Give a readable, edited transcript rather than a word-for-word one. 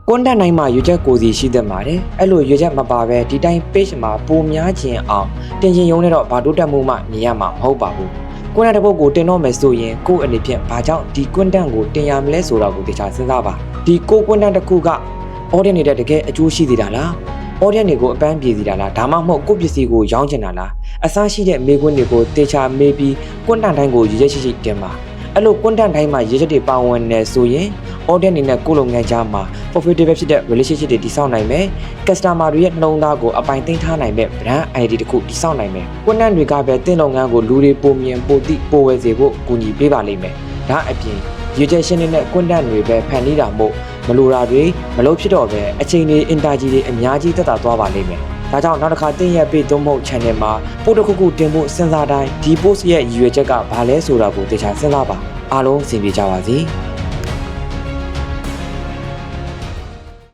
ကွန်တက်နိုင်မှာရွေချက်ကိုစီရှိတတ်ပါတယ်အဲ့လိုရွေချက်မပါပဲဒီတိုင်း page မှာပုံများခြင်းအောင်တင်ရင်ရုံးနဲ့တော့ဘာတိုးတက်မှုမှနေရမှာမဟုတ်ပါဘူးကွန်တက်တစ်ပုဒ်ကိုတင်တော့မယ်ဆိုရင်ကို့အနေဖြင့်ဘာကြောင့်ဒီကွန်တက်ကိုတင်ရမလဲဆိုတာကိုတခြားစဉ်းစားပါဒီကိုကွန်တက်တစ်ခုက audience နေတဲ့တကယ်အကျိုးရှိသေးတာလား audience တွေကိုအပန်းပြေစီတာလားဒါမှမဟုတ်ကိုယ့်ပစ္စည်းကိုရောင်းချင်တာလားအစားရှိတဲ့မေးခွန်းတွေကိုတေချာမေးပြီးကွန်တက်တိုင်းကိုရည်ရက်ရှိရှိတင်ပါအဲ့လိုကွန်တက်တိုင်းမှာရည်ချက်တွေပါဝင်နေဆိုရင် audience အနေနဲ့ကိုယ့်လုပ်ငန်းကြားမှာ profitable ဖြစ်တဲ့ relationship တွေတည်ဆောက်နိုင်မယ် customer တွေရဲ့နှလုံးသားကိုအပိုင်သိမ်းထားနိုင်မဲ့ brand ID တခုတည်ဆောက်နိုင်မယ်ကွန်တက်တွေကပဲတင်လုပ်ငန်းကိုလူတွေပုံမြင်ပိုသိပိုဝယ်စေဖို့ကူညီပေးပါလိမ့်မယ်ဒါအပြင်ရည်ချက်ရှင်တွေနဲ့ကွန်တက်တွေပဲဖန်တီးတာမို့မလိုတာတွေမလို့ဖြစ်တော့ပဲအချိန်တွေ interview တွေအများကြီးတက်တာသွားပါလိမ့်မယ်ဒါကြောင့်နောက်တစ်ခါတင်ရက်ပေးသုံးဖို့ channel မှာပို့တစ်ခုခုတင်ဖို့စဉ်းစားတိုင်းဒီ post ရဲ့ရည်ရွယ်ချက်ကဘာလဲဆိုတာကိုတခြားစဉ်းစားပါအားလုံးအဆင်ပြေကြပါစေ